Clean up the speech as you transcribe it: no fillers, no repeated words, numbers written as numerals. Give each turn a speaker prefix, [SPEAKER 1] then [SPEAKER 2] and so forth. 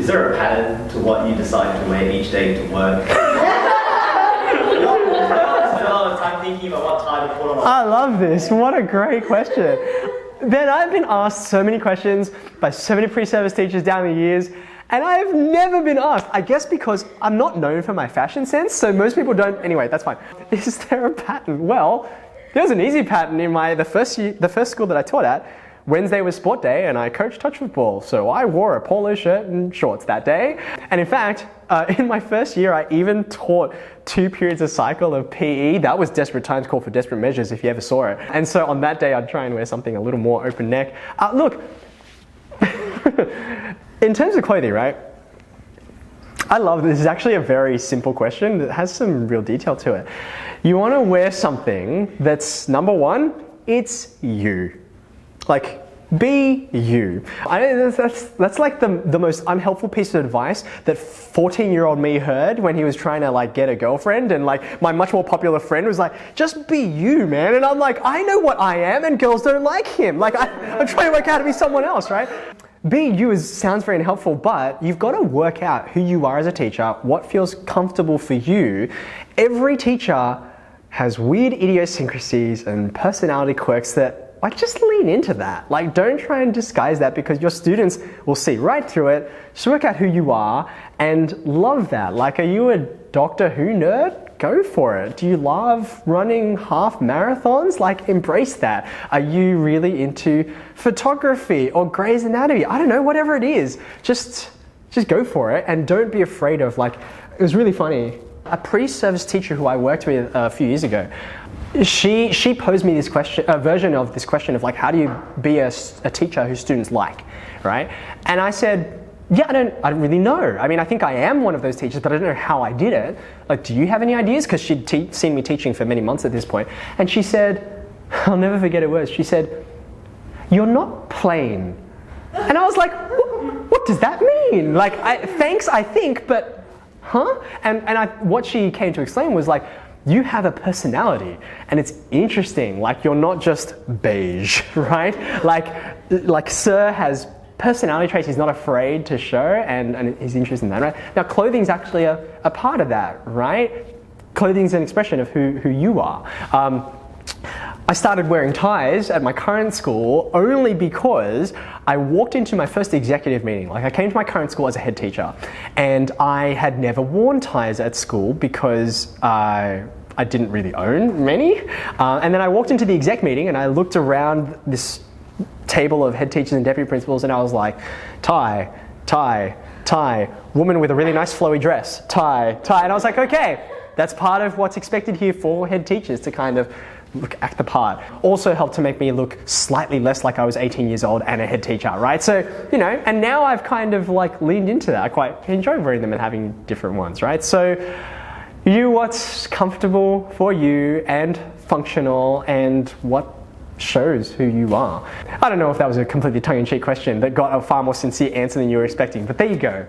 [SPEAKER 1] Is there a pattern to what you decide to wear each day to work? I'm thinking about what tie to put on.
[SPEAKER 2] I love this. What a great question. Ben, I've been asked so many questions by so many pre-service teachers down the years, and I've never been asked. I guess because I'm not known for my fashion sense, so most people don't. Anyway, that's fine. Is there a pattern? Well, there's an easy pattern in the first school that I taught at. Wednesday was sport day and I coached touch football, so I wore a polo shirt and shorts that day. And in fact, in my first year, I even taught 2 periods a cycle of PE. That was desperate times called for desperate measures if you ever saw it. And so on that day, I'd try and wear something a little more open neck. Look, in terms of clothing, right? I love this. Is actually a very simple question that has some real detail to it. You want to wear something that's, number one, it's you. Like, be you. That's like the most unhelpful piece of advice that 14-year-old me heard when he was trying to like get a girlfriend, and like my much more popular friend was like, just be you, man. And I'm like, I know what I am and girls don't like him. Like I'm trying to work out to be someone else, right? Be you sounds very unhelpful, but you've got to work out who you are as a teacher, what feels comfortable for you. Every teacher has weird idiosyncrasies and personality quirks that, like, just lean into that. Like, don't try and disguise that, because your students will see right through it. Just work out who you are and love that. Like, are you a Doctor Who nerd? Go for it. Do you love running half marathons? Like, embrace that. Are you really into photography or Grey's Anatomy? I don't know, whatever it is. Just go for it, and don't be afraid of, like, it was really funny. A pre-service teacher who I worked with a few years ago, she posed me this question, a version of this question of like, how do you be a teacher who students like, right? And I said, yeah, I don't really know. I mean, I think I am one of those teachers, but I don't know how I did it. Like, do you have any ideas? Because she'd seen me teaching for many months at this point. And she said, I'll never forget her words. She said, you're not plain. And I was like, what does that mean? Like, thanks, I think, but huh? And what she came to explain was like, you have a personality, and it's interesting. Like, you're not just beige, right? Like Sir has personality traits he's not afraid to show, and he's interested in that, right? Now, clothing's actually a part of that, right? Clothing's an expression of who you are. I started wearing ties at my current school only because I walked into my first executive meeting. Like, I came to my current school as a head teacher, and I had never worn ties at school because I didn't really own many. And then I walked into the exec meeting and I looked around this table of head teachers and deputy principals, and I was like, tie, tie, tie, woman with a really nice flowy dress, tie, tie. And I was like, okay, that's part of what's expected here for head teachers, to kind of act the part. Also helped to make me look slightly less like I was 18 years old and a head teacher, right? So, you know, and now I've kind of like leaned into that. I quite enjoy wearing them and having different ones, right? So what's comfortable for you and functional, and what shows who you are. I don't know if that was a completely tongue-in-cheek question that got a far more sincere answer than you were expecting, but there you go.